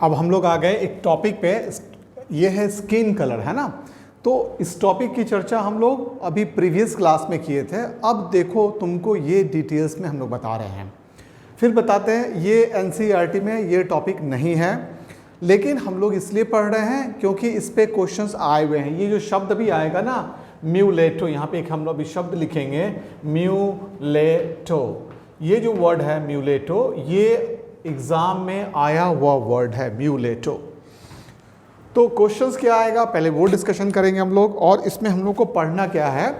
अब हम लोग आ गए एक टॉपिक पे, ये है स्किन कलर, है ना। तो इस टॉपिक की चर्चा हम लोग अभी प्रीवियस क्लास में किए थे। अब देखो तुमको ये डिटेल्स में हम लोग बता रहे हैं, फिर बताते हैं। ये एनसीईआरटी में ये टॉपिक नहीं है, लेकिन हम लोग इसलिए पढ़ रहे हैं क्योंकि इस पे क्वेश्चंस आए हुए हैं। ये जो शब्द भी आएगा ना, म्यूलेटो, यहाँ पे एक हम लोग अभी शब्द लिखेंगे म्यूलेटो। ये जो वर्ड है म्यूलेटो, ये एग्जाम में आया हुआ वर्ड है म्यूलेटो। तो क्वेश्चंस क्या आएगा पहले वो डिस्कशन करेंगे हम लोग, और इसमें हम लोग को पढ़ना क्या है।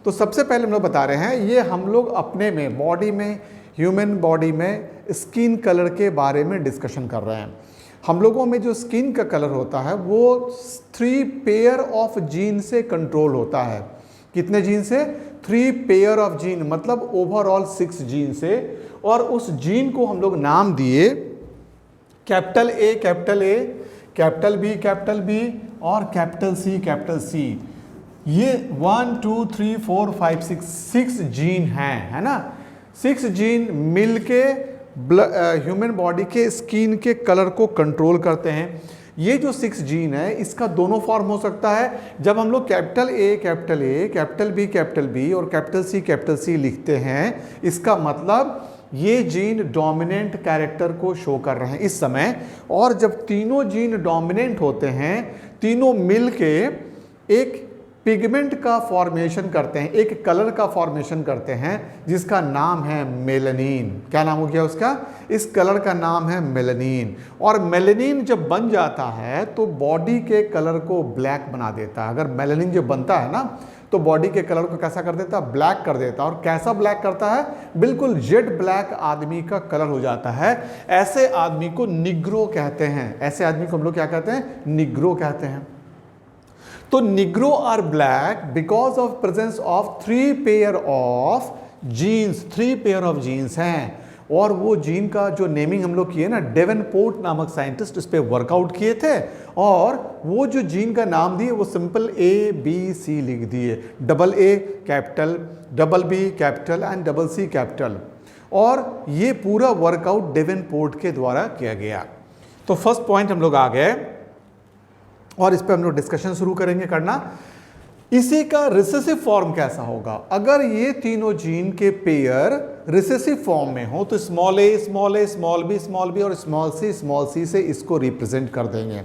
तो सबसे पहले हम लोग बता रहे हैं, ये हम लोग अपने में बॉडी में, ह्यूमन बॉडी में स्किन कलर के बारे में डिस्कशन कर रहे हैं। हम लोगों में जो स्किन का कलर होता है वो 3 पेयर ऑफ जीन से कंट्रोल होता है। कितने जीन से? 3 पेयर ऑफ जीन, मतलब ओवरऑल 6 जीन से। और उस जीन को हम लोग नाम दिए capital A, capital A, capital B और कैपिटल सी। ये 1 2 3 4 5 6 जीन हैं, है ना। 6 जीन मिलके ह्यूमन बॉडी के स्किन के कलर को कंट्रोल करते हैं। ये जो 6 जीन है, इसका दोनों फॉर्म हो सकता है। जब हम लोग कैपिटल ए, कैपिटल बी और कैपिटल सी लिखते हैं, इसका मतलब ये जीन डोमिनेंट कैरेक्टर को शो कर रहे हैं इस समय। और जब तीनों जीन डोमिनेंट होते हैं, तीनों मिलके एक पिगमेंट का फॉर्मेशन करते हैं, एक कलर का फॉर्मेशन करते हैं, जिसका नाम है मेलानिन। क्या नाम हो गया उसका? इस कलर का नाम है मेलानिन। और मेलानिन जब बन जाता है तो बॉडी के कलर को ब्लैक बना देता है। अगर मेलानिन जब बनता है ना, तो बॉडी के कलर को कैसा कर देता है? ब्लैक कर देता है। और कैसा ब्लैक करता है? बिल्कुल जेड ब्लैक आदमी का कलर हो जाता है। ऐसे आदमी को निग्रो कहते हैं। ऐसे आदमी को हम लोग क्या कहते हैं? निग्रो कहते हैं। तो negro are black because of presence of 3 pair of genes. 3 pair of genes हैं। और वो जीन का जो नेमिंग हम लोग किए ना, डेवेनपोर्ट नामक साइंटिस्ट इस पे वर्कआउट किए थे, और वो जो जीन का नाम दिए वो सिंपल ABC लिख दिए। AA capital, B capital and C capital. और ये पूरा वर्कआउट डेवेनपोर्ट के द्वारा किया गया। तो फर्स्ट पॉइंट हम लोग आ गए, और इस पे हम लोग डिस्कशन शुरू करेंगे करना। इसी का रिसेसिव फॉर्म कैसा होगा? अगर ये तीनों जीन के पेयर रिसेसिव फॉर्म में हो तो स्मॉल ए, स्मॉल बी और स्मॉल सी से इसको रिप्रेजेंट कर देंगे।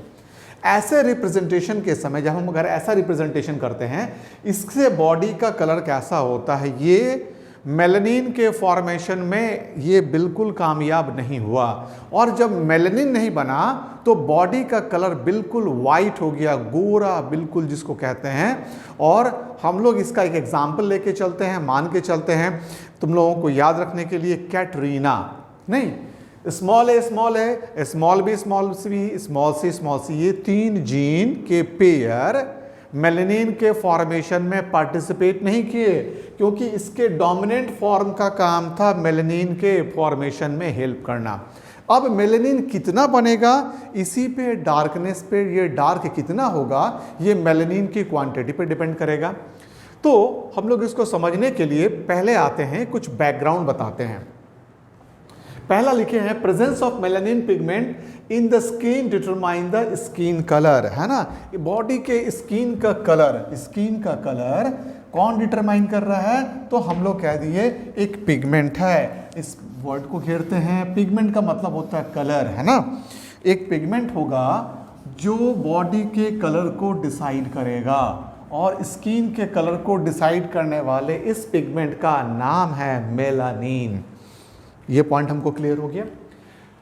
ऐसे रिप्रेजेंटेशन के समय जब हम अगर ऐसा रिप्रेजेंटेशन करते हैं, इससे बॉडी का कलर कैसा होता है? ये मेलानिन के फॉर्मेशन में ये बिल्कुल कामयाब नहीं हुआ। और जब मेलानिन नहीं बना तो बॉडी का कलर बिल्कुल वाइट हो गया, गोरा बिल्कुल जिसको कहते हैं। और हम लोग इसका एक एग्जाम्पल लेके चलते हैं, मान के चलते हैं तुम लोगों को याद रखने के लिए, कैटरीना नहीं, small A, small B, small C, ये 3 जीन के पेयर मेलानिन के फॉर्मेशन में पार्टिसिपेट नहीं किए, क्योंकि इसके डोमिनेंट फॉर्म का काम था मेलानिन के फॉर्मेशन में हेल्प करना। अब मेलानिन कितना बनेगा, इसी पे डार्कनेस पे, ये डार्क कितना होगा, ये मेलानिन की क्वांटिटी पे डिपेंड करेगा। तो हम लोग इसको समझने के लिए पहले आते हैं, कुछ बैकग्राउंड बताते हैं। पहला लिखे हैं, presence of melanin pigment in the skin determine the skin colour, है ना। बॉडी के स्किन का कलर कौन डिटरमाइन कर रहा है? तो हम लोग कह दिए एक पिगमेंट है। इस वर्ड को घेरते हैं, पिगमेंट का मतलब होता है कलर, है ना। एक पिगमेंट होगा जो बॉडी के कलर को डिसाइड करेगा, और स्किन के कलर को डिसाइड करने वाले इस पिगमेंट का नाम है मेलानिन। ये पॉइंट हमको क्लियर हो गया।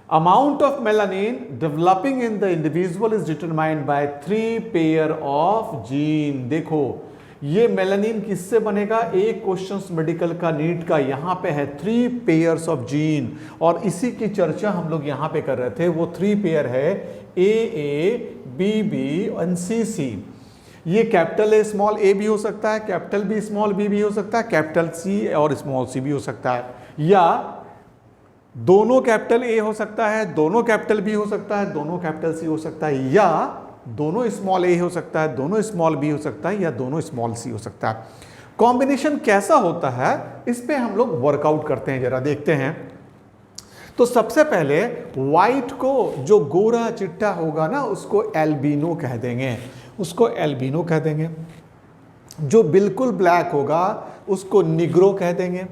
Amount of melanin developing in the individual is determined by 3 pair of gene. देखो ये मेलानिन किससे बनेगा? एक क्वेश्चन मेडिकल का, नीट का, यहाँ पे है 3 पेयर्स ऑफ जीन, और इसी की चर्चा हम लोग यहाँ पे कर रहे थे। वो 3 पेयर है AA, BB और CC। ये कैपिटल ए स्मॉल ए भी हो सकता है, कैपिटल बी स्मॉल बी भी हो सकता है, कैपिटल सी और स्मॉल सी भी हो सकता है, या दोनों कैपिटल ए हो सकता है, दोनों कैपिटल बी हो सकता है, दोनों कैपिटल सी हो सकता है, या दोनों स्मॉल ए हो सकता है, दोनों स्मॉल बी हो सकता है, या दोनों स्मॉल सी हो सकता है। कॉम्बिनेशन कैसा होता है, इस पे हम लोग वर्कआउट करते हैं, जरा देखते हैं। तो सबसे पहले वाइट को, जो गोरा चिट्टा होगा ना, उसको एल्बिनो कह देंगे, उसको एल्बिनो कह देंगे। जो बिल्कुल ब्लैक होगा उसको निग्रो कह देंगे।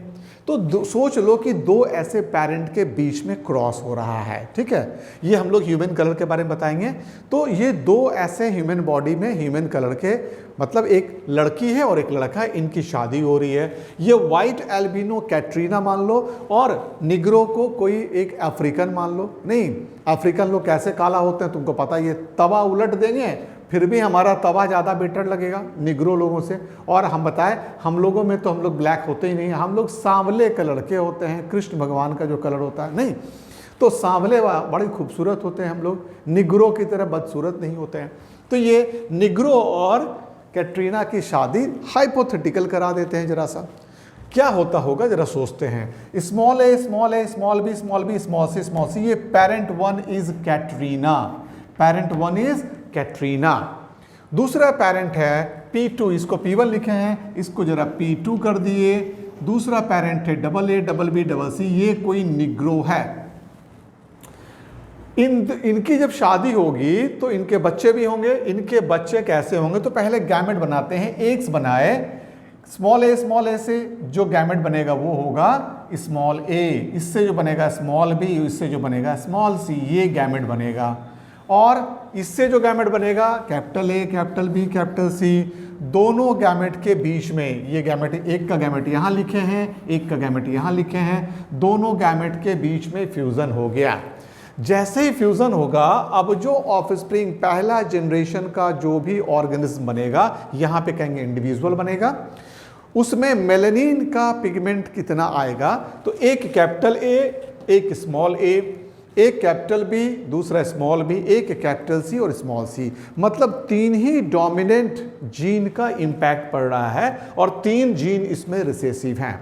तो सोच लो कि दो ऐसे पेरेंट के बीच में क्रॉस हो रहा है, ठीक है। ये हम लोग ह्यूमन कलर के बारे में बताएंगे। तो ये दो ऐसे ह्यूमन बॉडी में ह्यूमन कलर के, मतलब एक लड़की है और एक लड़का है, इनकी शादी हो रही है। ये वाइट एल्बिनो कैटरीना मान लो और निग्रो को कोई एक अफ्रीकन मान लो। नहीं, अफ्रीकन लोग कैसे काला होते हैं तुमको पता, ये तवा उलट देंगे फिर भी हमारा तवा ज़्यादा बेटर लगेगा निग्रो लोगों से। और हम बताएं, हम लोगों में तो हम लोग ब्लैक होते ही नहीं, हम लोग सांवले कलर के होते हैं। कृष्ण भगवान का जो कलर होता है, नहीं तो सांवले बड़े खूबसूरत होते हैं हम लोग, निग्रो की तरह बदसूरत नहीं होते हैं। तो ये निग्रो और कैटरीना की शादी हाइपोथेटिकल करा देते हैं। जरा सा क्या होता होगा जरा सोचते हैं। Small A small A small B small B small C small C, ये parent one is Katrina, parent one is Katrina. दूसरा पेरेंट है P2, इसको P1 लिखे हैं, इसको जरा P2 कर दिए। दूसरा पेरेंट है double A double B double C, ये कोई निग्रो है। इनकी जब शादी होगी तो इनके बच्चे भी होंगे। इनके बच्चे कैसे होंगे, तो पहले गैमेट बनाते हैं, एग्स बनाए। स्मॉल ए से जो गैमेट बनेगा वो होगा स्मॉल ए, इससे जो बनेगा स्मॉल बी, इससे जो बनेगा स्मॉल सी, ये गैमेट बनेगा। और इससे जो गैमेट बनेगा capital A capital B capital C, दोनों गैमेट के बीच में ये गैमेट, एक का गैमेट यहाँ लिखे हैं, एक का गैमेट यहाँ लिखे हैं, दोनों गैमेट के बीच में फ्यूजन हो गया। जैसे ही फ्यूजन होगा, अब जो ऑफस्प्रिंग पहला जनरेशन का जो भी ऑर्गेनिज्म बनेगा, यहाँ पे कहेंगे इंडिविजुअल बनेगा, उसमें मेलानिन का पिगमेंट कितना आएगा, तो एक कैपिटल ए, एक स्मॉल ए, एक कैपिटल बी, दूसरा स्मॉल बी, एक कैपिटल सी और स्मॉल सी, मतलब तीन ही डोमिनेंट जीन का इंपैक्ट पड़ रहा है और तीन जीन इसमें रिसेसिव हैं।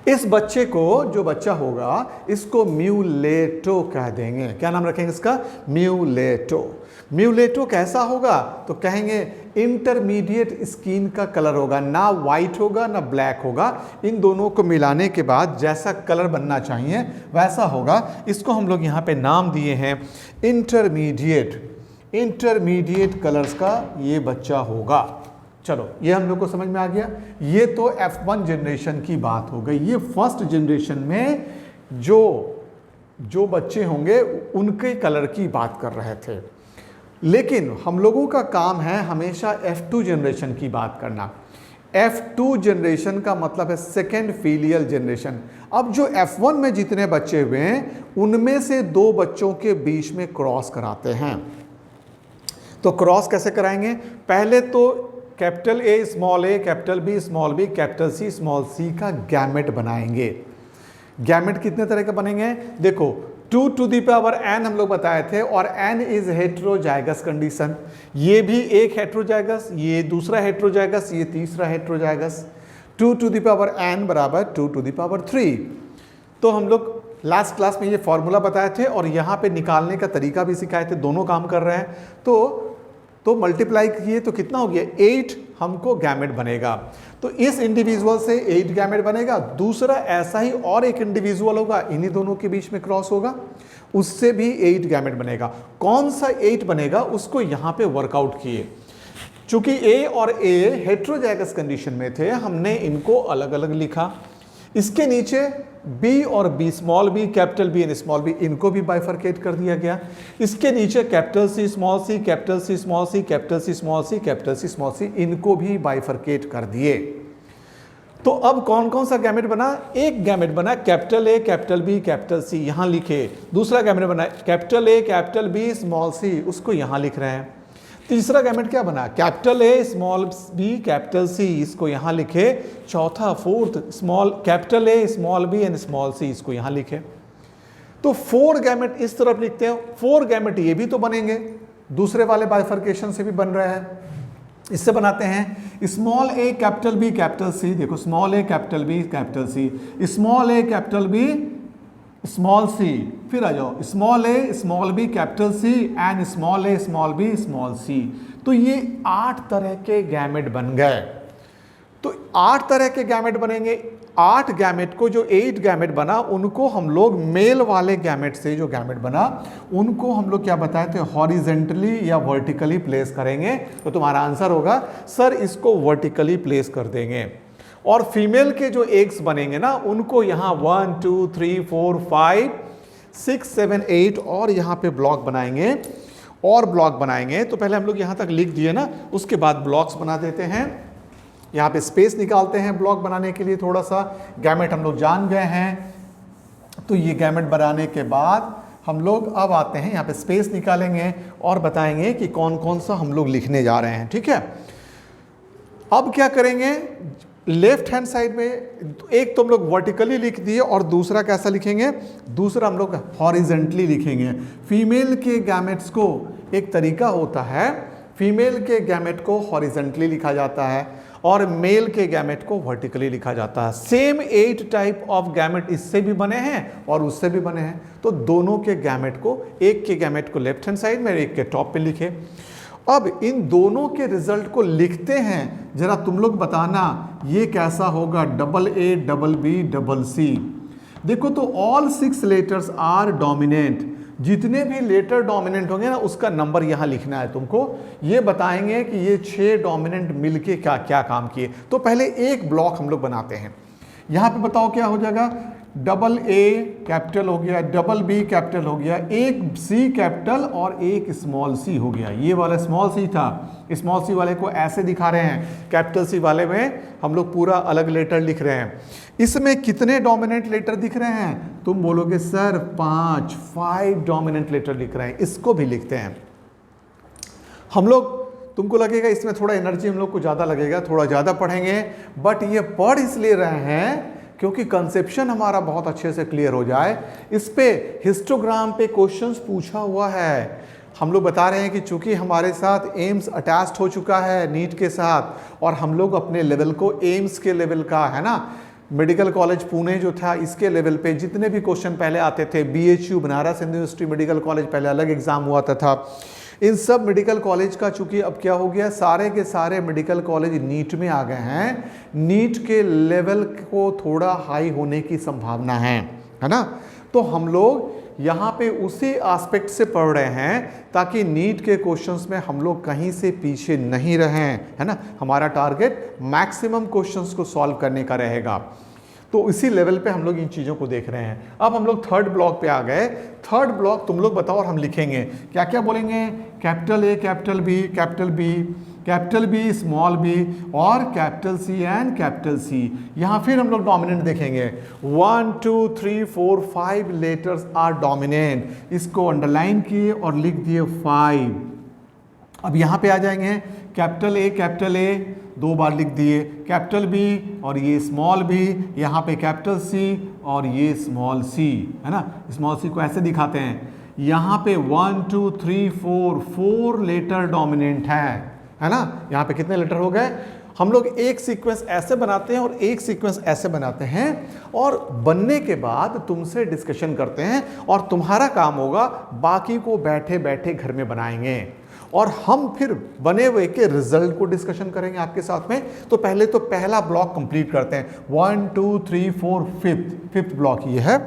इस बच्चे को, जो बच्चा होगा, इसको म्यूलेटो कह देंगे। क्या नाम रखेंगे इसका? म्यूलेटो। म्यूलेटो कैसा होगा, तो कहेंगे इंटरमीडिएट स्किन का कलर होगा, ना वाइट होगा ना ब्लैक होगा, इन दोनों को मिलाने के बाद जैसा कलर बनना चाहिए वैसा होगा। इसको हम लोग यहाँ पे नाम दिए हैं इंटरमीडिएट कलर्स का ये बच्चा होगा। चलो, ये हम लोग को समझ में आ गया। ये तो F1 जनरेशन की बात हो गई। ये फर्स्ट जनरेशन में जो बच्चे होंगे उनके कलर की बात कर रहे थे। लेकिन हम लोगों का काम है हमेशा F2 जनरेशन की बात करना। F2 जनरेशन का मतलब है सेकेंड फीलियल जनरेशन। अब जो F1 में जितने बच्चे हुए हैं उनमें से दो बच्चों के बीच में क्रॉस कराते हैं। तो क्रॉस कैसे कराएंगे? पहले तो capital A small A, capital B small B, capital C small C का गैमेट बनाएंगे। गैमेट कितने तरह का बनेंगे? देखो, 2 to the power n हम लोग बताए थे, और n इज हेट्रोजाइगस कंडीशन। ये भी एक हेट्रोजाइगस, ये दूसरा हेट्रोजाइगस, ये तीसरा heterozygous. 2 to the power n बराबर 2 to the power 3। तो हम लोग लास्ट क्लास में ये फॉर्मूला बताए थे और यहाँ पे निकालने का तरीका भी सिखाए थे। दोनों काम कर रहे हैं। तो मल्टीप्लाई किए तो कितना हो गया? 8 हमको गैमेट बनेगा। तो इस इंडिविजुअल से 8 गैमेट बनेगा। दूसरा ऐसा ही और एक इंडिविजुअल होगा, इन्हीं दोनों के बीच में क्रॉस होगा, उससे भी 8 गैमेट बनेगा। कौन सा 8 बनेगा उसको यहाँ पे वर्कआउट किए। चूंकि ए और ए हेट्रोजाइगस कंडीशन में थे, हमने इनको अलग अलग लिखा। इसके नीचे बी और B, small B, capital B and small B, इनको भी बाइफरकेट कर दिया गया। इसके नीचे capital C small C, capital C small C, capital C small C, capital C small C, इनको भी बाइफरकेट कर दिए। तो अब कौन कौन सा गैमेट बना? एक गैमेट बना capital A capital B capital C, यहां लिखे। दूसरा गैमेट बना capital A capital B small C, उसको यहां लिख रहे हैं। तीसरा गैमेट क्या बना? Capital A small B capital C, इसको यहां लिखे। चौथा, fourth, small capital A small B and small C, इसको यहां लिखे। तो 4 गैमेट इस तरफ लिखते हैं। 4 गैमेट ये भी तो बनेंगे, दूसरे वाले बाइफर्केशन से भी बन रहे हैं। इससे बनाते हैं small A capital B capital C. देखो, small A capital B capital C, small A capital B small C, फिर आ जाओ small A small B capital C and small A small B small C. तो ये 8 तरह के gamete बन गए। तो 8 तरह के गैमेट बनेंगे। 8 गैमेट को, जो 8 गैमेट बना, उनको हम लोग मेल वाले गैमेट से जो गैमेट बना उनको हम लोग क्या बताए थे, हॉरिजेंटली या वर्टिकली प्लेस करेंगे। तो तुम्हारा आंसर होगा सर इसको वर्टिकली प्लेस कर देंगे। और फीमेल के जो एग्स बनेंगे ना उनको यहाँ 1 2 3 4 5 6 7 8 और यहाँ पे ब्लॉक बनाएंगे और ब्लॉक बनाएंगे। तो पहले हम लोग यहाँ तक लिख दिए ना, उसके बाद ब्लॉक्स बना देते हैं। यहाँ पे स्पेस निकालते हैं ब्लॉक बनाने के लिए, थोड़ा सा गैमेट हम लोग जान गए हैं। तो ये गैमेट बनाने के बाद हम लोग अब आते हैं यहाँ पे स्पेस निकालेंगे और बताएंगे कि कौन कौन सा हम लोग लिखने जा रहे हैं। ठीक है, अब क्या करेंगे, लेफ्ट हैंड साइड में एक तो हम लोग वर्टिकली लिख दिए और दूसरा कैसा लिखेंगे, दूसरा हम लोग हॉरिजेंटली लिखेंगे। फीमेल के गैमेट्स को एक तरीका होता है, फीमेल के गैमेट को हॉरिजेंटली लिखा जाता है और मेल के गैमेट को वर्टिकली लिखा जाता है। सेम 8 टाइप ऑफ गैमेट इससे भी बने हैं और उससे भी बने हैं। तो दोनों के गैमेट को, एक के गैमेट को लेफ्ट हैंड साइड में, एक के टॉप पे लिखे। अब इन दोनों के रिजल्ट को लिखते हैं, जरा तुम लोग बताना ये कैसा होगा, double A double B double C. देखो तो ऑल 6 लेटर्स आर डोमिनेंट, जितने भी लेटर डोमिनेंट होंगे ना उसका नंबर यहाँ लिखना है तुमको। ये बताएंगे कि ये 6 डोमिनेंट मिलके क्या क्या काम किए। तो पहले एक ब्लॉक हम लोग बनाते हैं। यहाँ पे बताओ क्या हो जाएगा, डबल ए कैपिटल हो गया, डबल बी कैपिटल हो गया, एक सी कैपिटल और एक स्मॉल सी हो गया। ये वाला स्मॉल सी था, स्मॉल सी वाले को ऐसे दिखा रहे हैं, कैपिटल सी वाले में हम लोग पूरा अलग लेटर लिख रहे हैं। इसमें कितने डोमिनेंट लेटर दिख रहे हैं, तुम बोलोगे सर 5 डोमिनेंट लेटर लिख रहे हैं। इसको भी लिखते हैं हम लोग। तुमको लगेगा इसमें थोड़ा एनर्जी हम लोग को ज़्यादा लगेगा, थोड़ा ज़्यादा पढ़ेंगे, बट ये पढ़ इसलिए रहे हैं क्योंकि कंसेप्शन हमारा बहुत अच्छे से क्लियर हो जाए। इस पे हिस्टोग्राम पे क्वेश्चंस पूछा हुआ है। हम लोग बता रहे हैं कि चूंकि हमारे साथ एम्स अटैच्ड हो चुका है नीट के साथ, और हम लोग अपने लेवल को एम्स के लेवल का, है ना, मेडिकल कॉलेज पुणे जो था इसके लेवल पे जितने भी क्वेश्चन पहले आते थे, BHU Banaras Hindu university medical college पहले अलग एग्जाम हुआ था, इन सब मेडिकल कॉलेज का चूंकि अब क्या हो गया, सारे के सारे मेडिकल कॉलेज नीट में आ गए हैं। नीट के लेवल को थोड़ा हाई होने की संभावना है ना। तो हम लोग यहाँ पे उसी एस्पेक्ट से पढ़ रहे हैं ताकि नीट के क्वेश्चंस में हम लोग कहीं से पीछे नहीं रहें, है ना। हमारा टारगेट मैक्सिमम क्वेश्चंस को सॉल्व करने का रहेगा। तो इसी लेवल पे हम लोग इन चीज़ों को देख रहे हैं। अब हम लोग थर्ड ब्लॉक पे आ गए। थर्ड ब्लॉक तुम लोग बताओ और हम लिखेंगे क्या क्या बोलेंगे, capital A capital B capital B, capital B small B और capital C and capital C. यहाँ फिर हम लोग डोमिनेंट देखेंगे। 1 2 3 4 5 लेटर्स आर डोमिनेंट। इसको अंडरलाइन किए और लिख दिए 5। अब यहाँ पे आ जाएंगे, कैपिटल ए 2 बार लिख दिए, कैपिटल बी और ये स्मॉल बी, यहाँ पे कैपिटल सी और ये स्मॉल सी, है ना। स्मॉल सी को ऐसे दिखाते हैं, यहाँ पे 1 2 3 4 लेटर डोमिनेंट है ना। यहाँ पे कितने लेटर हो गए। हम लोग एक सीक्वेंस ऐसे बनाते हैं और एक सीक्वेंस ऐसे बनाते हैं, और बनने के बाद तुमसे डिस्कशन करते हैं और तुम्हारा काम होगा बाकी को बैठे बैठे घर में बनाएंगे और हम फिर बने हुए के रिजल्ट को डिस्कशन करेंगे आपके साथ में। तो पहले तो पहला ब्लॉक कंप्लीट करते हैं। 1 2 3 4 फिफ्थ ब्लॉक ये है।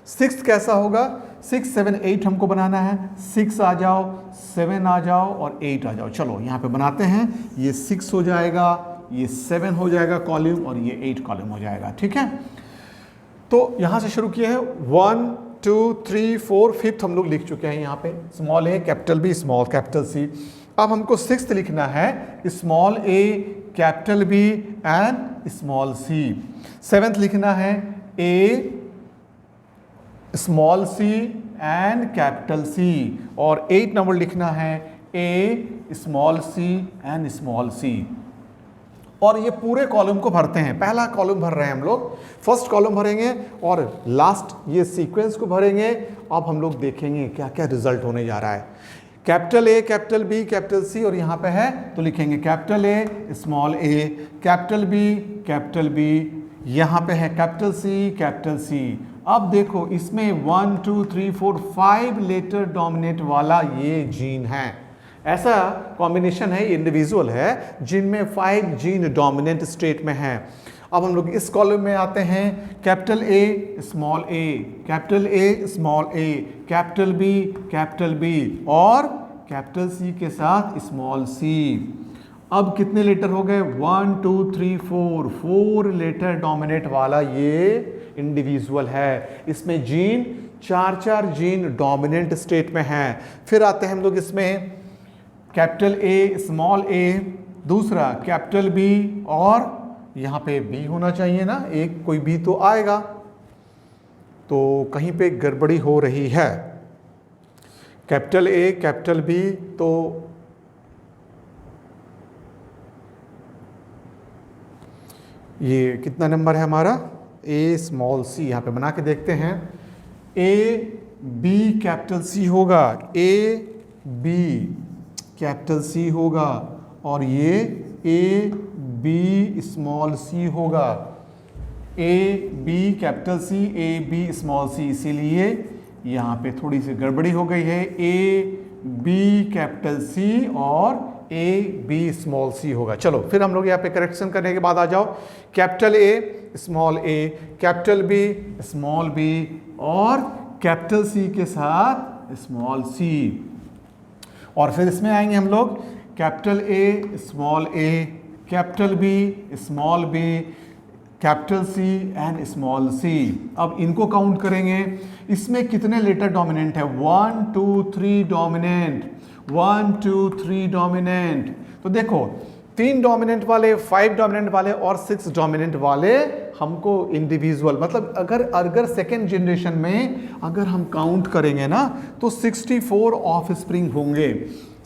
सिक्स्थ कैसा होगा, 6 7 8 हमको बनाना है। 6 आ जाओ, 7 आ जाओ और 8 आ जाओ। चलो यहाँ पे बनाते हैं। ये 6 हो जाएगा, ये 7 हो जाएगा कॉलम और ये 8 कॉलम हो जाएगा। ठीक है, तो यहाँ से शुरू किए हैं। 1 2 3 4 फिफ्थ हम लोग लिख चुके हैं यहाँ पे, small A capital B small capital C. अब हमको सिक्स्थ लिखना है, small A capital B and small C. Seventh लिखना है A small C and capital C, और 8 नंबर लिखना है A small C and small C. और ये पूरे कॉलम को भरते हैं। पहला कॉलम भर रहे हैं हम लोग, फर्स्ट कॉलम भरेंगे और लास्ट ये सीक्वेंस को भरेंगे। अब हम लोग देखेंगे क्या क्या रिजल्ट होने जा रहा है। Capital A capital B capital C, और यहाँ पे है तो लिखेंगे capital A small A, capital B, यहाँ पे है कैपिटल सी। अब देखो इसमें 1 2 3 4 5 लेटर डोमिनेट वाला ये जीन है। ऐसा कॉम्बिनेशन है, इंडिविजुअल है जिनमें 5 जीन डोमिनेंट स्टेट में है। अब हम लोग इस कॉलम में आते हैं, capital A small A, capital A small A, capital B और कैपिटल सी के साथ स्मॉल सी। अब कितने लेटर हो गए? 1 2 3 4 लेटर डोमिनेट वाला ये इंडिविजुअल है। इसमें जीन 4 जीन डोमिनेंट स्टेट में हैं। फिर आते हैं हम लोग इसमें कैपिटल ए स्मॉल ए, दूसरा कैपिटल बी और यहाँ पे बी होना चाहिए ना, एक कोई बी तो आएगा, तो कहीं पे गड़बड़ी हो रही है। कैपिटल ए कैपिटल बी, तो ये कितना नंबर है हमारा? ए स्मॉल सी। यहाँ पे बना के देखते हैं, ए बी कैपिटल सी होगा, ए बी कैपिटल सी होगा और ये ए बी स्मॉल सी होगा। A B capital C, A B small C, इसीलिए यहाँ पे थोड़ी सी गड़बड़ी हो गई है। ए बी कैपिटल सी और ए बी स्मॉल सी होगा। चलो फिर हम लोग यहाँ पे करेक्शन करने के बाद आ जाओ, capital A small A, capital B small B और कैपिटल सी के साथ स्मॉल सी। और फिर इसमें आएंगे हम लोग capital A small A, capital B small B, capital C and small C. अब इनको काउंट करेंगे, इसमें कितने लेटर डोमिनेंट है? 1 2 3 डोमिनेंट, 1 2 3 डोमिनेंट। तो देखो 3 डोमिनेंट वाले, 5 डोमिनेंट वाले और 6 डोमिनेंट वाले हमको इंडिविजुअल, मतलब अगर सेकेंड जनरेशन में अगर हम काउंट करेंगे ना तो 64 ऑफ स्प्रिंग होंगे।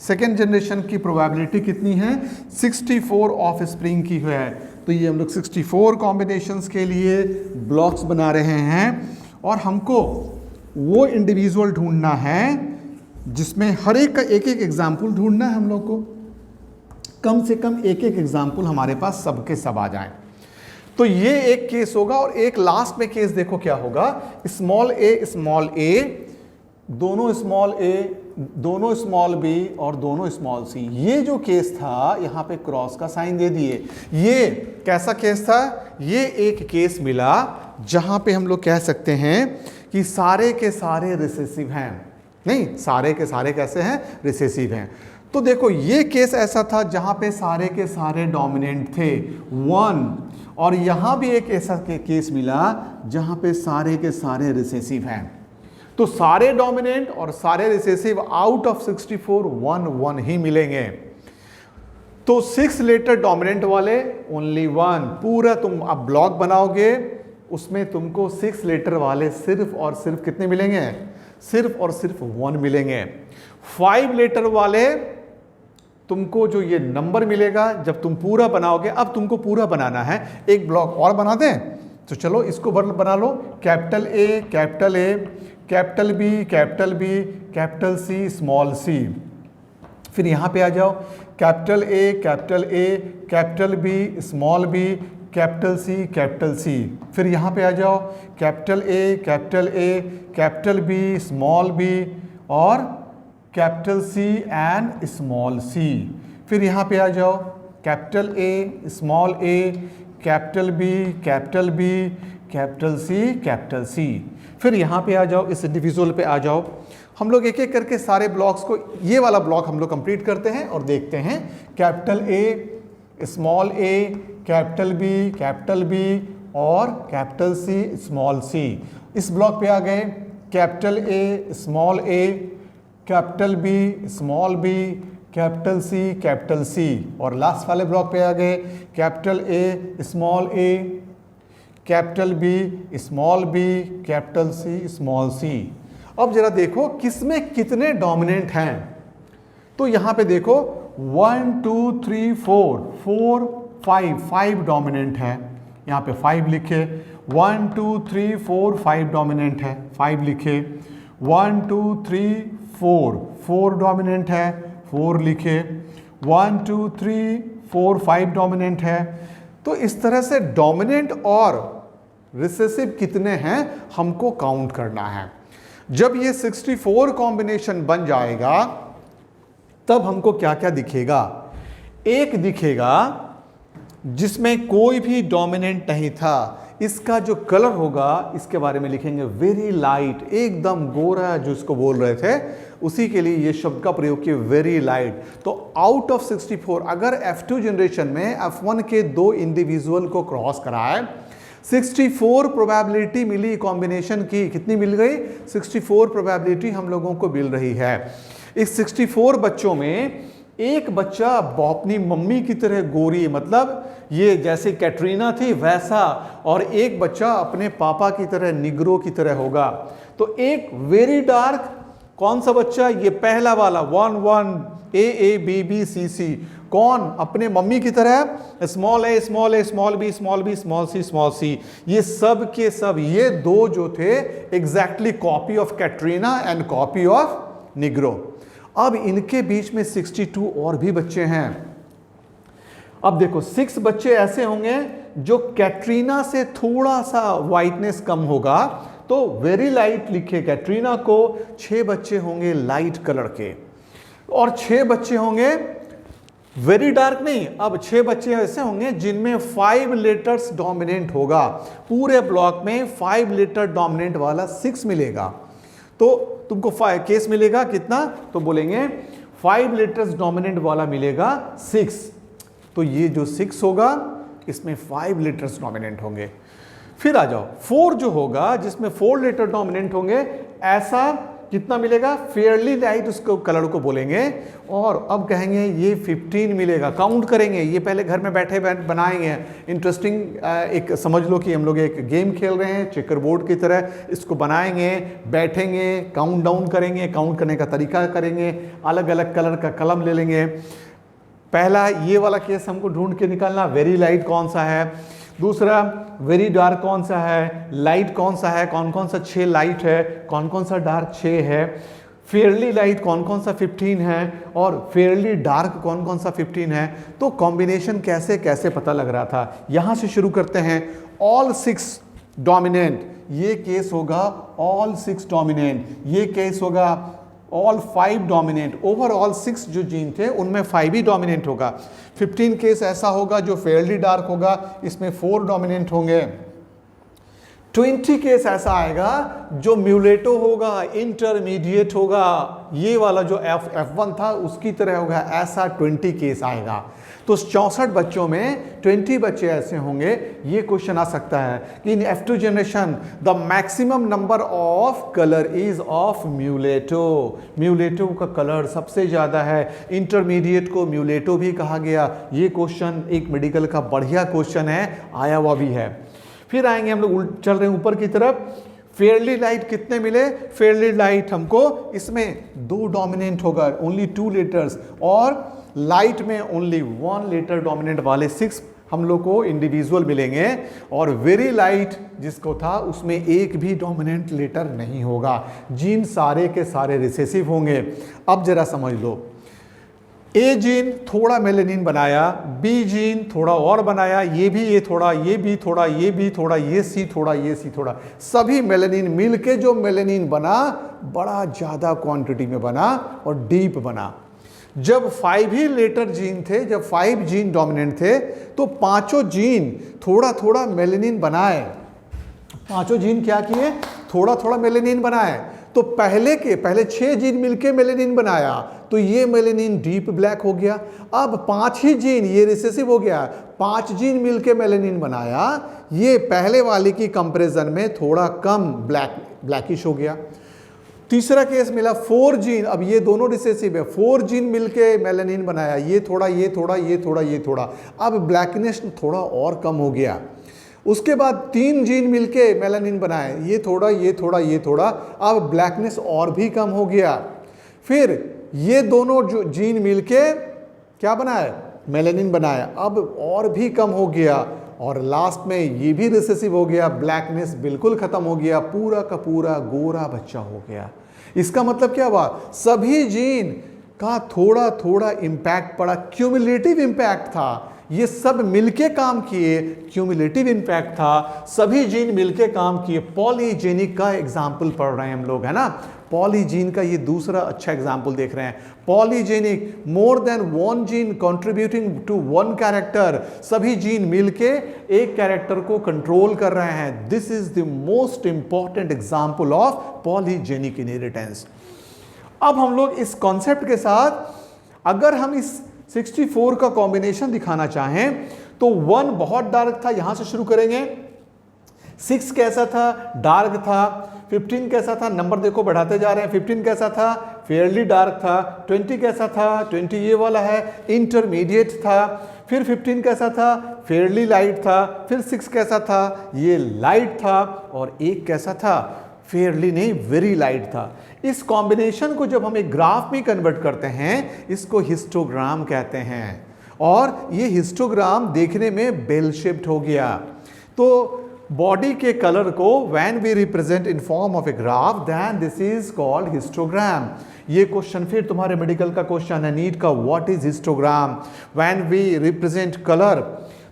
सेकेंड जनरेशन की प्रोबेबिलिटी कितनी है? 64 ऑफ स्प्रिंग की है। तो ये हम लोग 64 कॉम्बिनेशंस के लिए ब्लॉक्स बना रहे हैं और हमको वो इंडिविजुअल ढूंढना है जिसमें हर एक का एक एक एग्जाम्पल ढूंढना है हम लोग को, कम से कम एक एक एग्जाम्पल हमारे पास सबके सब आ जाए। तो ये एक केस होगा और एक लास्ट में केस देखो क्या होगा, स्मॉल ए, दोनों स्मॉल ए, दोनों स्मॉल बी और दोनों स्मॉल सी। ये जो केस था यहाँ पे क्रॉस का साइन दे दिए। ये कैसा केस था? ये एक केस मिला जहां पे हम लोग कह सकते हैं कि सारे के सारे रिसेसिव हैं। नहीं, सारे के सारे कैसे हैं? रिसेसिव हैं। तो देखो ये केस ऐसा था जहां पे सारे के सारे डोमिनेंट थे 1, और यहां भी एक ऐसा केस मिला जहां पे सारे के सारे रिसेसिव हैं। तो सारे डोमिनेंट और सारे रिसेसिव आउट ऑफ 64 1 ही मिलेंगे। तो 6 लेटर डोमिनेंट वाले ओनली 1। पूरा तुम अब ब्लॉक बनाओगे उसमें तुमको 6 लेटर वाले सिर्फ और सिर्फ कितने मिलेंगे? सिर्फ और सिर्फ 1 मिलेंगे। 5 लेटर वाले तुमको जो ये नंबर मिलेगा जब तुम पूरा बनाओगे। अब तुमको पूरा बनाना है, एक ब्लॉक और बना दें तो चलो इसको बना लो, capital A, capital B, capital C, small C. फिर यहाँ पे आ जाओ, capital A, capital B, small B, capital C. फिर यहाँ पे आ जाओ, capital A, capital B, small B और capital C and small C. फिर यहाँ पे आ जाओ, capital A, small A, capital B, capital C. फिर यहाँ पे आ जाओ, इस इंडिविजुअल पे आ जाओ। हम लोग एक एक करके सारे ब्लॉक्स को, ये वाला ब्लॉक हम लोग कंप्लीट करते हैं और देखते हैं। Capital A, small A, capital B और कैपिटल सी, स्मॉल सी। इस ब्लॉक पे आ गए, capital A, small A, capital B, small B, capital C. और लास्ट वाले ब्लॉक पे आ गए, capital A, small A, capital B, small B, capital C, small C. अब जरा देखो किसमें कितने डोमिनेंट हैं। तो यहाँ पे देखो 1 2 3 4 5 डोमिनेंट है। यहाँ पे 5 लिखे, 1 2 3 4 5 डोमिनेंट है, 5 लिखे। 1 2 3 4 डोमिनेंट है, 4 लिखे। 1 2 3 4 5 डोमिनेंट है। तो इस तरह से डोमिनेंट और रिसेसिव कितने हैं हमको काउंट करना है। जब ये 64 कॉम्बिनेशन बन जाएगा तब हमको क्या क्या दिखेगा? एक दिखेगा जिसमें कोई भी डोमिनेंट नहीं था, इसका जो कलर होगा इसके बारे में लिखेंगे वेरी लाइट, एकदम गोरा, जो इसको बोल रहे थे उसी के लिए ये शब्द का प्रयोग किया वेरी लाइट। तो आउट ऑफ 64 अगर F2 जनरेशन में F1 के 2 इंडिविजुअल को क्रॉस कराए, 64 प्रोबेबिलिटी मिली कॉम्बिनेशन की, कितनी मिल गई? 64 प्रोबेबिलिटी हम लोगों को मिल रही है। इस 64 बच्चों में एक बच्चा अपनी मम्मी की तरह गोरी, मतलब ये जैसे कैटरीना थी वैसा, और एक बच्चा अपने पापा की तरह निग्रो की तरह होगा। तो एक वेरी डार्क, कौन सा बच्चा? ये पहला वाला 1 1 A B B C C, कौन? अपने मम्मी की तरह small A small B small C, ये सब के सब ये दो जो थे exactly copy of Katrina and copy of Negro. अब इनके बीच में 62 और भी बच्चे हैं। अब देखो 6 बच्चे ऐसे होंगे जो कैटरीना से थोड़ा सा वाइटनेस कम होगा, तो वेरी लाइट लिखे कैटरीना को। 6 बच्चे होंगे लाइट कलर के, और 6 बच्चे होंगे वेरी डार्क नहीं। अब 6 बच्चे ऐसे होंगे जिनमें 5 लेटर्स डोमिनेंट होगा, पूरे ब्लॉक में 5 लेटर डोमिनेंट वाला 6 मिलेगा। तो तुमको 5 केस मिलेगा कितना? तो बोलेंगे 5 लेटर्स डोमिनेंट वाला मिलेगा 6। तो ये जो 6 होगा इसमें 5 लेटर्स डोमिनेंट होंगे। फिर आ जाओ 4 जो होगा जिसमें 4 लेटर डोमिनेंट होंगे, ऐसा कितना मिलेगा? फेयरली लाइट उसको कलर को बोलेंगे। और अब कहेंगे ये 15 मिलेगा, काउंट करेंगे। ये पहले घर में बैठे बनाएंगे। इंटरेस्टिंग एक समझ लो कि हम लोग एक गेम खेल रहे हैं चेकर बोर्ड की तरह, इसको बनाएंगे, बैठेंगे, काउंट डाउन करेंगे, काउंट करने का तरीका करेंगे, अलग अलग कलर का कलम ले लेंगे। पहला ये वाला केस हमको ढूंढ के निकालना, वेरी लाइट कौन सा है, दूसरा वेरी डार्क कौन सा है, लाइट कौन सा है, कौन कौन सा 6 लाइट है, कौन कौन सा डार्क 6 है, फेयरली लाइट कौन कौन सा 15 है, और फेयरली डार्क कौन कौन सा 15 है। तो कॉम्बिनेशन कैसे कैसे पता लग रहा था। यहां से शुरू करते हैं। ऑल 6 डोमिनेंट, ये केस होगा ऑल 6 डोमिनेंट, ये केस होगा ऑल 5 डोमिनेंट। ओवरऑल 6 जो जीन थे उनमें 5 ही डोमिनेंट होगा। 15 केस ऐसा होगा जो फेयरली डार्क होगा, इसमें 4 डोमिनेंट होंगे। 20 केस ऐसा आएगा जो म्यूलेटो होगा, इंटरमीडिएट होगा, ये वाला जो F1 था उसकी तरह होगा, ऐसा 20 केस आएगा। तो 64 बच्चों में 20 बच्चे ऐसे होंगे। ये क्वेश्चन आ सकता है कि in F2 generation the maximum number of colour is of mulatto, mulatto का कलर सबसे ज़्यादा है। इंटरमीडिएट को म्यूलेटो भी कहा गया। ये क्वेश्चन एक मेडिकल का बढ़िया क्वेश्चन है, आया हुआ भी है। फिर आएंगे हम लोग, चल रहे हैं ऊपर की तरफ। फेयरली लाइट कितने मिले? फेयरली लाइट हमको इसमें 2 डोमिनेंट होगा, ओनली 2 लेटर्स, और लाइट में ओनली 1 लेटर डोमिनेंट वाले 6 हम लोग को इंडिविजुअल मिलेंगे। और वेरी लाइट जिसको था उसमें एक भी डोमिनेंट लेटर नहीं होगा। जीन सारे के सारे रिसेसिव होंगे। अब जरा समझ लो, ए जीन थोड़ा मेलेनिन बनाया, बी जीन थोड़ा और बनाया, ये भी ये थोड़ा, ये भी थोड़ा, ये भी थोड़ा, ये सी थोड़ा, ये सी थोड़ा, सभी मेलेनिन मिलके जो मेलेनिन बना बड़ा ज़्यादा क्वांटिटी में बना और डीप बना। जब 5 ही लेटर जीन थे, जब 5 जीन डोमिनेंट थे, तो 5 जीन थोड़ा थोड़ा मेलेनिन बनाए। 5 जीन क्या किए? थोड़ा थोड़ा मेलेनिन बनाए। तो पहले 6 जीन मिलके मेलेनिन बनाया, तो ये मेलेनिन डीप ब्लैक हो गया। अब 5 ही जीन, ये रिसेसिव हो गया, 5 जीन मिलके मेलेनिन बनाया, ये पहले वाले की कंपैरिजन में थोड़ा कम ब्लैकिश हो गया। तीसरा केस मिला 4 जीन, अब ये दोनों रिसेसिव है, 4 जीन मिलके मेलेनिन बनाया, ये थोड़ा, ये थोड़ा, ये थोड़ा, ये थोड़ा, अब ब्लैकनेस थोड़ा और कम हो गया। उसके बाद 3 जीन मिलके मेलानिन बनाए, ये थोड़ा, ये थोड़ा, ये थोड़ा, अब ब्लैकनेस और भी कम हो गया। फिर ये दोनों जो जीन मिलके क्या बनाए? मेलानिन बनाया, अब और भी कम हो गया। और लास्ट में ये भी रिसेसिव हो गया, ब्लैकनेस बिल्कुल खत्म हो गया, पूरा का पूरा गोरा बच्चा हो गया। इसका मतलब क्या हुआ? सभी जीन का थोड़ा थोड़ा इंपैक्ट पड़ा, क्यूमुलेटिव इंपैक्ट था। ये सब मिलके काम किए, क्यूमुलेटिव इंपैक्ट था, सभी जीन मिलके काम किए। पॉलीजेनिक का एग्जाम्पल पढ़ रहे हैं हम लोग, है ना। पॉलीजीन का ये दूसरा अच्छा एग्जाम्पल देख रहे हैं। Polygenic, more than one gene contributing to one character, सभी जीन मिलके एक कैरेक्टर को कंट्रोल कर रहे हैं। This is the most important example of polygenic inheritance. अब हम लोग इस कॉन्सेप्ट के साथ अगर हम इस 64 का कॉम्बिनेशन दिखाना चाहें तो 1 बहुत डार्क था, यहां से शुरू करेंगे। 6 कैसा था? डार्क था। 15 कैसा था? नंबर देखो बढ़ाते जा रहे हैं। 15 कैसा था? फेयरली डार्क था। 20 कैसा था? 20 ये वाला है, इंटरमीडिएट था। फिर 15 कैसा था? फेयरली लाइट था। फिर 6 कैसा था? ये लाइट था। और 1 कैसा था? फेयरली नहीं, वेरी लाइट था। इस कॉम्बिनेशन को जब हम एक ग्राफ में कन्वर्ट करते हैं, इसको हिस्टोग्राम कहते हैं। और ये हिस्टोग्राम देखने में बेल शेप्ड हो गया। तो बॉडी के कलर को when we represent in form of a graph, then this is called histogram. ये क्वेश्चन फिर तुम्हारे मेडिकल का क्वेश्चन है नीट का, what is histogram? When we represent colour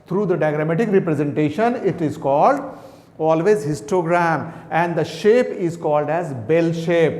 through the diagrammatic representation, it is called always histogram and the shape is called as bell shape।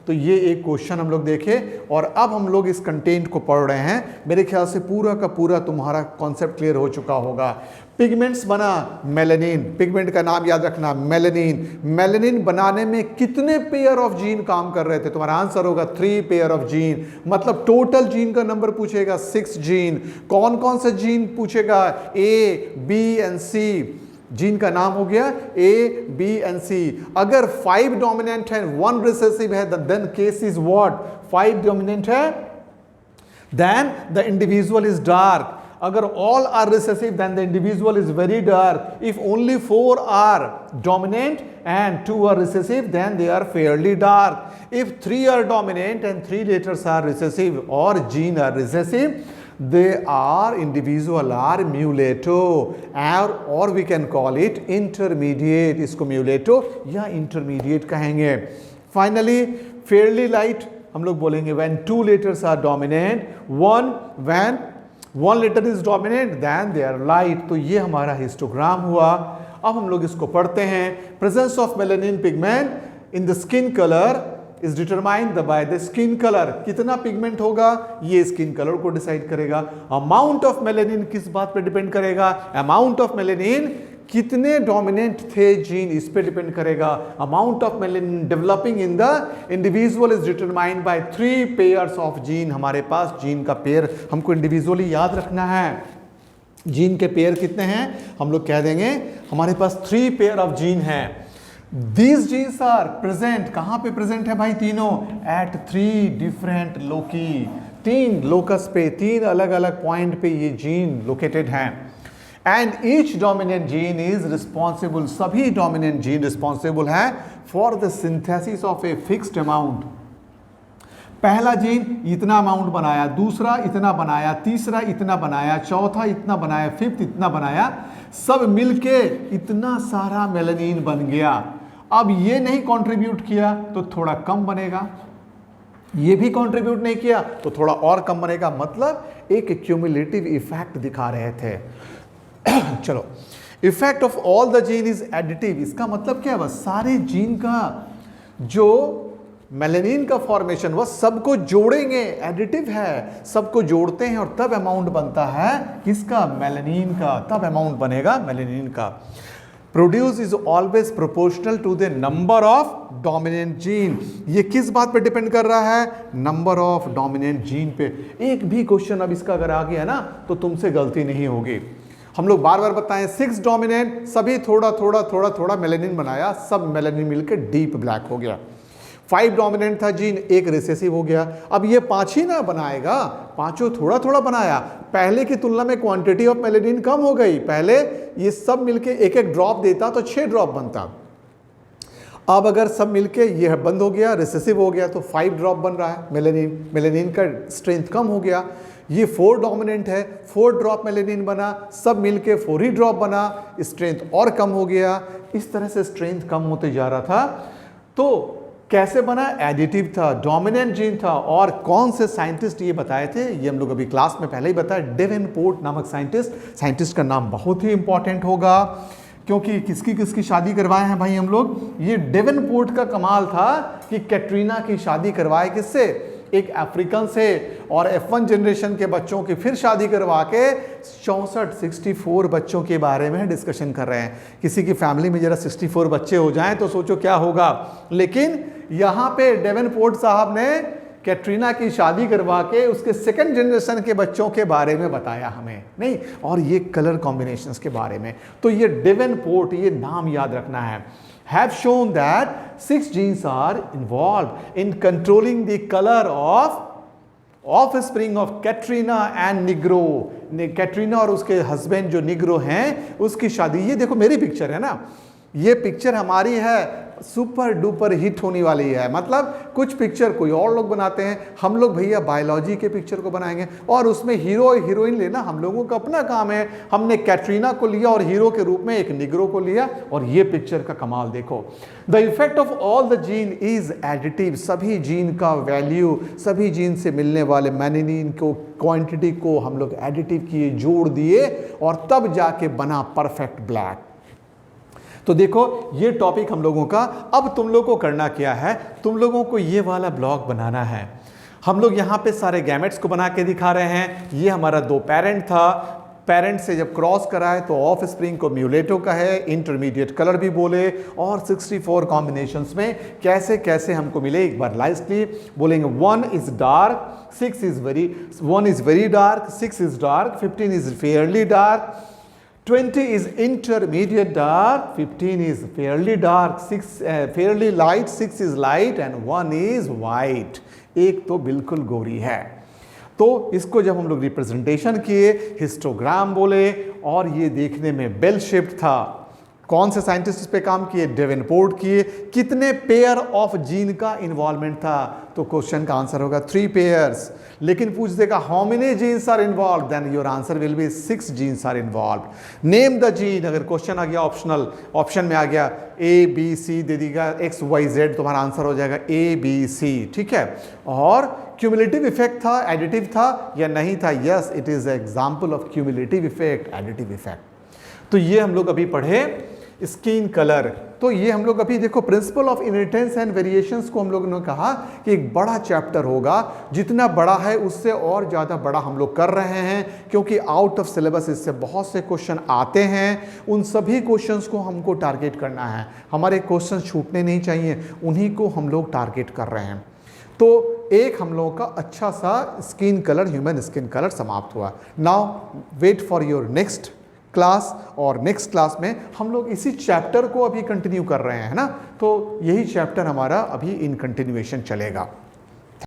तो ये एक question हम लोग देखे और अब हम लोग इस कंटेंट को पढ़ रहे हैं। मेरे ख्याल से पूरा का पूरा तुम्हारा कॉन्सेप्ट क्लियर हो चुका होगा। पिगमेंट्स बना मेलानिन, पिगमेंट का नाम याद रखना मेलानिन। मेलानिन बनाने में कितने पेयर ऑफ जीन काम कर रहे थे? तुम्हारा आंसर होगा 3 पेयर ऑफ जीन। मतलब टोटल जीन का नंबर पूछेगा 6 जीन। कौन कौन से जीन पूछेगा? ए, बी एंड सी। जीन का नाम हो गया ए, बी एंड सी। अगर 5 डोमिनेंट है, 1 रिसेसिव है, then case is what? 5 dominant है, then the individual is dark. अगर all are recessive, then the individual is very dark. If only 4 are dominant and 2 are recessive, then they are fairly dark. If 3 are dominant and 3 letters are recessive or gene are recessive, they are individual are mulatto, or we can call it intermediate। इसको mulatto या intermediate कहेंगे। Finally, fairly light हम लोग बोलेंगे when 2 letters are dominant, when 1 letter is dominant, then they are light। तो ये हमारा histogram हुआ। अब हम लोग इसको पढ़ते हैं। Presence of melanin pigment in the skin color is determined by the skin color। कितना पिगमेंट होगा ये स्किन कलर को डिसाइड करेगा। अमाउंट ऑफ मेलेनिन किस बात पे डिपेंड करेगा? अमाउंट ऑफ मेलेनिन कितने डोमिनेंट थे जीन, इस पे डिपेंड करेगा। Amount of melanin developing in the individual is determined by 3 pairs of gene. हमारे पास जीन का पेयर हमको इंडिविजुअली याद रखना है। जीन के पेयर कितने हैं? हम लोग कह देंगे हमारे पास 3 पेयर ऑफ जीन हैं। These genes are present, कहाँ पे प्रेजेंट है भाई? तीनों at 3 different loci। 3 लोकस पे, 3 अलग अलग पॉइंट पे ये जीन लोकेटेड हैं। And each dominant gene is responsible, सभी डोमिनेंट जीन रिस्पॉन्सिबल है for the synthesis of a fixed amount. पहला जीन इतना अमाउंट बनाया, दूसरा इतना बनाया, तीसरा इतना बनाया, चौथा इतना बनाया, 5th इतना बनाया, सब मिलके इतना सारा मेलानिन बन गया। अब ये नहीं कंट्रीब्यूट किया तो थोड़ा कम बनेगा, ये भी कंट्रीब्यूट नहीं किया तो थोड़ा और कम बनेगा। मतलब एक क्यूमुलेटिव इफेक्ट दिखा रहे थे। चलो, effect of all the gene is additive. इसका मतलब क्या है? बस सारे जीन का जो मेलानिन का फॉर्मेशन वह सबको जोड़ेंगे, एडिटिव है, सबको जोड़ते हैं और तब अमाउंट बनता है किसका? मेलानिन का। तब अमाउंट बनेगा मेलानिन का। Produce is always proportional to the number of dominant gene. ये किस बात पे डिपेंड कर रहा है? नंबर ऑफ डोमिनेंट जीन पे। एक भी क्वेश्चन अब इसका अगर आ गया ना तो तुमसे गलती नहीं होगी। हम लोग बार बार बताएं 6 डोमिनेंट, सभी थोड़ा थोड़ा थोड़ा थोड़ा मेलानिन बनाया, सब मेलानिन मिलकर डीप ब्लैक हो गया। 5 डोमिनेंट था जीन, 1 रिसेसिव हो गया। अब ये 5 ही ना बनाएगा, पांचों थोड़ा थोड़ा बनाया। पहले की तुलना में क्वांटिटी ऑफ मेलानिन कम हो गई। पहले ये सब मिलके एक एक ड्रॉप देता तो 6 ड्रॉप बनता। अब अगर सब मिलके ये बंद हो गया, रिसेसिव हो गया, तो 5 ड्रॉप बन रहा है मेलानिन। मेलानिन का स्ट्रेंथ कम हो गया। ये 4 डोमिनेंट है, 4 ड्रॉप मेलानिन बना, सब मिलके 4 ही ड्रॉप बना, स्ट्रेंथ और कम हो गया। इस तरह से स्ट्रेंथ कम होते जा रहा था। तो कैसे बना? एडिटिव था, डोमिनेंट जीन था। और कौन से साइंटिस्ट ये बताए थे? ये हम लोग अभी क्लास में पहले ही बताया, डेवेनपोर्ट नामक साइंटिस्ट। साइंटिस्ट का नाम बहुत ही इंपॉर्टेंट होगा। क्योंकि किसकी किसकी शादी करवाए हैं भाई हम लोग, ये डेवनपोर्ट का कमाल था कि कैटरीना की शादी करवाए किससे, एक अफ्रीकन से, और F1 जनरेशन के बच्चों की फिर शादी करवा के 64 बच्चों के बारे में डिस्कशन कर रहे हैं। किसी की फैमिली में जरा 64 बच्चे हो जाएं तो सोचो क्या होगा। लेकिन यहाँ पे डेवनपोर्ट साहब ने कैटरीना की शादी करवा के उसके सेकंड जनरेशन के बच्चों के बारे में बताया हमें, नहीं, और ये कलर कॉम्बिनेशंस के बारे में। तो ये डेवनपोर्ट, ये नाम याद रखना है, have shown that 6 genes are involved in controlling the color of offspring of Katrina and Negro। Katrina और उसके हस्बैंड जो निग्रो हैं उसकी शादी, ये देखो मेरी पिक्चर है ना, ये पिक्चर हमारी है, सुपर डुपर हिट होने वाली है। मतलब कुछ पिक्चर कोई और लोग बनाते हैं, हम लोग भैया बायोलॉजी के पिक्चर को बनाएंगे और उसमें हीरो हीरोइन लेना हम लोगों का अपना काम है। हमने कैटरीना को लिया और हीरो के रूप में एक निग्रो को लिया, और ये पिक्चर का कमाल देखो। The effect of all the gene is additive. सभी जीन का वैल्यू, सभी जीन से मिलने वाले मैनिनिन को, क्वांटिटी को हम लोग एडिटिव किए, जोड़ दिए, और तब जाके बना परफेक्ट ब्लैक। तो देखो ये टॉपिक हम लोगों का। अब तुम लोगों को करना क्या है, तुम लोगों को ये वाला ब्लॉग बनाना है। हम लोग यहाँ पे सारे गैमेट्स को बना के दिखा रहे हैं। ये हमारा 2 पेरेंट था, पेरेंट से जब क्रॉस कराए तो ऑफ स्प्रिंग को म्यूलेटो का है, इंटरमीडिएट कलर भी बोले, और 64 कॉम्बिनेशंस में कैसे कैसे हमको मिले एक बार लाइटली बोलेंगे। 1 is dark, 1 is very dark, 6 is dark, 15 is fairly dark, 20 is intermediate dark, 15 is fairly dark, 6 fairly light, 6 is light and 1 is white। एक तो बिल्कुल गोरी है। तो इसको जब हम लोग रिप्रेजेंटेशन किए, हिस्टोग्राम बोले, और ये देखने में बेल शेप्ड था। कौन से साइंटिस्ट इस पे काम किए, डेवनपोर्ट किए। कितने पेयर ऑफ जीन का इन्वॉल्वमेंट था, तो क्वेश्चन का आंसर होगा 3 पेयर्स। लेकिन पूछ देगा how many genes are involve, then your answer will be 6 genes are involve. Name the gene, अगर क्वेश्चन आ गया ऑप्शनल, ऑप्शन में आ गया ABC दे देगा, XYZ, तुम्हारा आंसर हो जाएगा ABC, ठीक है। और क्यूमुलेटिव इफेक्ट था, एडिटिव था या नहीं था, yes it is example of cumulative effect, additive effect. तो ये हम लोग अभी पढ़े स्किन कलर। तो ये हम लोग अभी देखो principle of inheritance and variations को हम लोगों ने कहा कि एक बड़ा चैप्टर होगा, जितना बड़ा है उससे और ज़्यादा बड़ा हम लोग कर रहे हैं, क्योंकि आउट ऑफ सिलेबस इससे बहुत से क्वेश्चन आते हैं। उन सभी क्वेश्चंस को हमको टारगेट करना है, हमारे क्वेश्चन छूटने नहीं चाहिए, उन्हीं को हम लोग टारगेट कर रहे हैं। तो एक हम लोगों का अच्छा सा skin colour, human skin colour समाप्त हुआ। Now wait for your next class, और नेक्स्ट क्लास में हम लोग इसी चैप्टर को अभी कंटिन्यू कर रहे हैं, है ना। तो यही चैप्टर हमारा अभी इन कंटिन्यूएशन चलेगा।